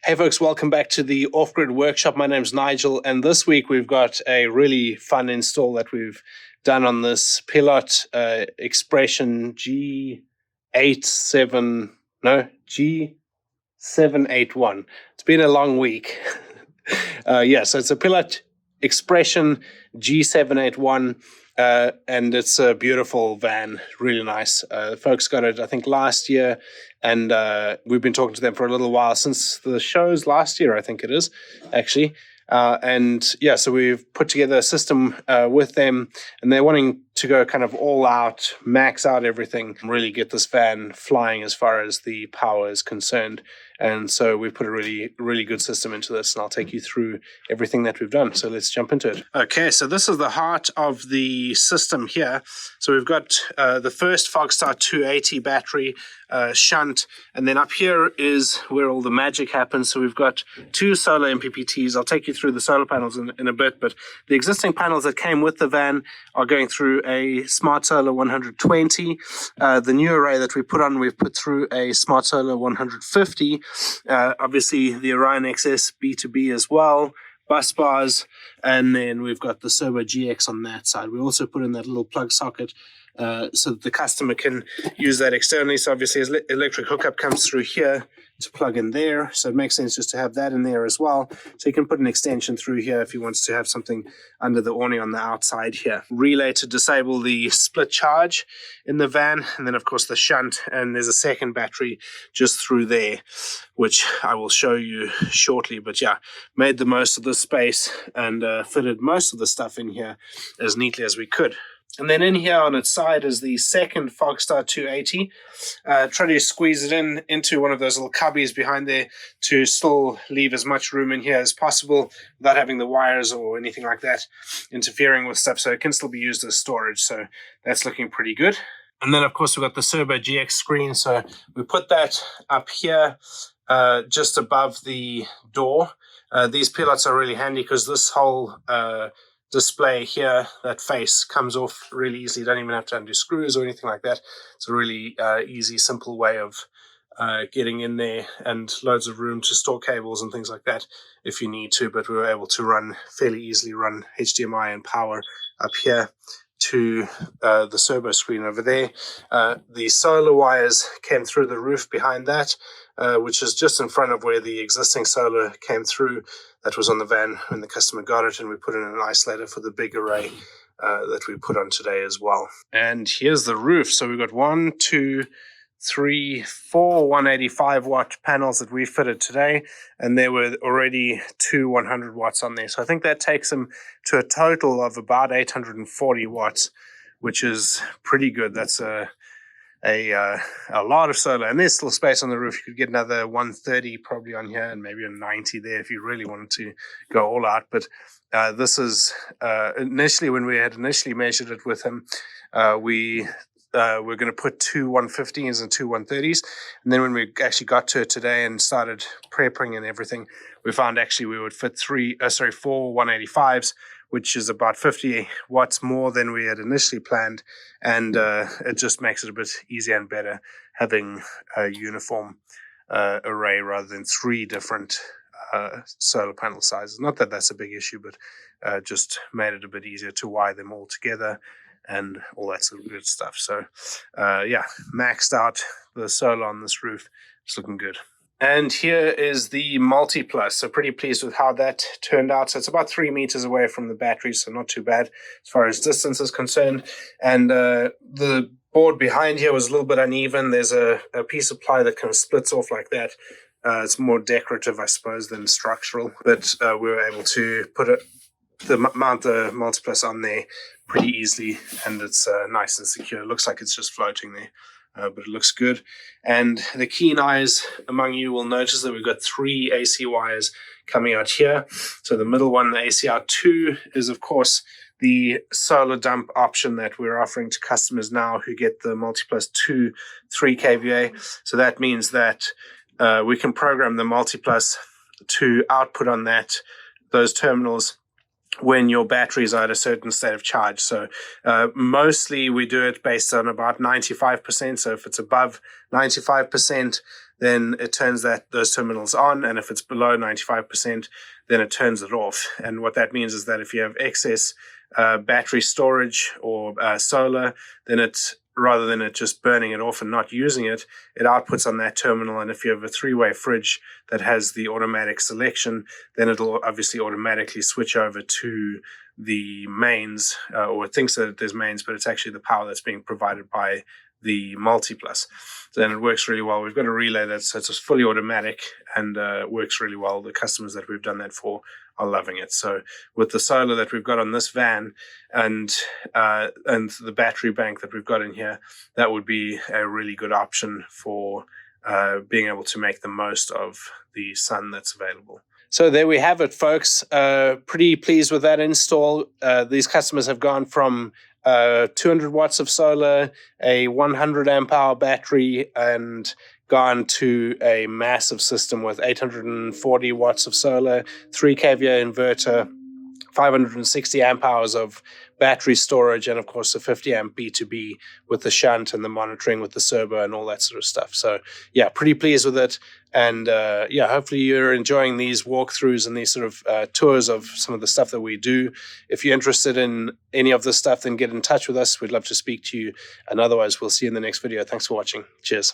Hey folks, welcome back to the Offgrid workshop. My name's Nigel, and this week we've got a really fun install that we've done on this Pilote Expression G781. It's been a long week. So it's a Pilote Expression G781, and it's a beautiful van, really nice. Folks got it, I think, last year, and we've been talking to them for a little while, since the shows last year, I think it is, actually. So we've put together a system with them, and they're wanting to go kind of all out, max out everything, really get this van flying as far as the power is concerned. And so we've put a really, really good system into this, and I'll take you through everything that we've done. So let's jump into it. Okay, so this is the heart of the system here. So we've got the first Fogstar 280 battery, shunt, and then up here is where all the magic happens. So we've got two solar MPPTs. I'll take you through the solar panels in a bit, but the existing panels that came with the van are going through a Smart Solar 120. The new array that we put on, we've put through a Smart Solar 150. Obviously the Orion XS B2B as well, bus bars, and then we've got the Servo GX on that side. We also put in that little plug socket so that the customer can use that externally. So obviously his electric hookup comes through here to plug in there, so it makes sense just to have that in there as well. So you can put an extension through here if you want to have something under the awning on the outside here. Relay to disable the split charge in the van, and then of course the shunt, and there's a second battery just through there, which I will show you shortly. But yeah, made the most of the space and fitted most of the stuff in here as neatly as we could. And then in here on its side is the second Fogstar 280. Try to squeeze it into one of those little cubbies behind there to still leave as much room in here as possible without having the wires or anything like that interfering with stuff, so it can still be used as storage. So that's looking pretty good. And then of course we've got the Servo GX screen, so we put that up here just above the door. These pilots are really handy because this whole display here, that face, comes off really easily. You don't even have to undo screws or anything like that. It's a really easy, simple way of getting in there, and loads of room to store cables and things like that if you need to. But we were able to fairly easily run HDMI and power up here to the Servo screen over there. The solar wires came through the roof behind that, which is just in front of where the existing solar came through that was on the van when the customer got it, and we put in an isolator for the big array that we put on today as well. And here's the roof. So we've got 1, 2, 3, 4 185 watt panels that we fitted today, and there were already 2 100 watts on there. So I think that takes them to a total of about 840 watts, which is pretty good. That's a lot of solar, and there's still space on the roof. You could get another 130 probably on here, and maybe a 90 there if you really wanted to go all out. But this is initially, when we had initially measured it with him, we're going to put 2 150s and 2 130s, and then when we actually got to it today and started prepping and everything, we found actually we would fit 4 185s, which is about 50 watts more than we had initially planned, and it just makes it a bit easier and better having a uniform array rather than 3 different solar panel sizes. Not that that's a big issue, but just made it a bit easier to wire them all together and all that sort of good stuff. So maxed out the solar on this roof. It's looking good. And here is the MultiPlus. So pretty pleased with how that turned out. So it's about 3 meters away from the battery, so not too bad as far as distance is concerned. And the board behind here was a little bit uneven. There's a piece of ply that kind of splits off like that. It's more decorative, I suppose, than structural. But we were able to mount the MultiPlus on there pretty easily, and it's nice and secure. It looks like it's just floating there. But it looks good. And the keen eyes among you will notice that we've got 3 AC wires coming out here. So the middle one, the ACR2, is of course the solar dump option that we're offering to customers now who get the MultiPlus 2 3 kVA. So that means that we can program the MultiPlus to output on those terminals when your batteries are at a certain state of charge. So mostly we do it based on about 95%. So if it's above 95%, then it turns those terminals on, and if it's below 95%, then it turns it off. And what that means is that if you have excess battery storage or solar, then rather than it just burning it off and not using it, it outputs on that terminal. And if you have a 3-way fridge that has the automatic selection, then it'll obviously automatically switch over to the mains, or it thinks that there's mains, but it's actually the power that's being provided by the MultiPlus. Then it works really well. We've got a relay that's fully automatic and works really well. The customers that we've done that for are loving it. So with the solar that we've got on this van and the battery bank that we've got in here, that would be a really good option for being able to make the most of the sun that's available. So there we have it, folks. Pretty pleased with that install. These customers have gone from 200 watts of solar, a 100 amp hour battery, and gone to a massive system with 840 watts of solar, 3 kVA inverter, 560 amp hours of battery storage, and of course a 50 amp B2B with the shunt and the monitoring with the servo and all that sort of stuff. So yeah, pretty pleased with it. And hopefully you're enjoying these walkthroughs and these sort of tours of some of the stuff that we do. If you're interested in any of this stuff, then get in touch with us. We'd love to speak to you. And otherwise, we'll see you in the next video. Thanks for watching. Cheers.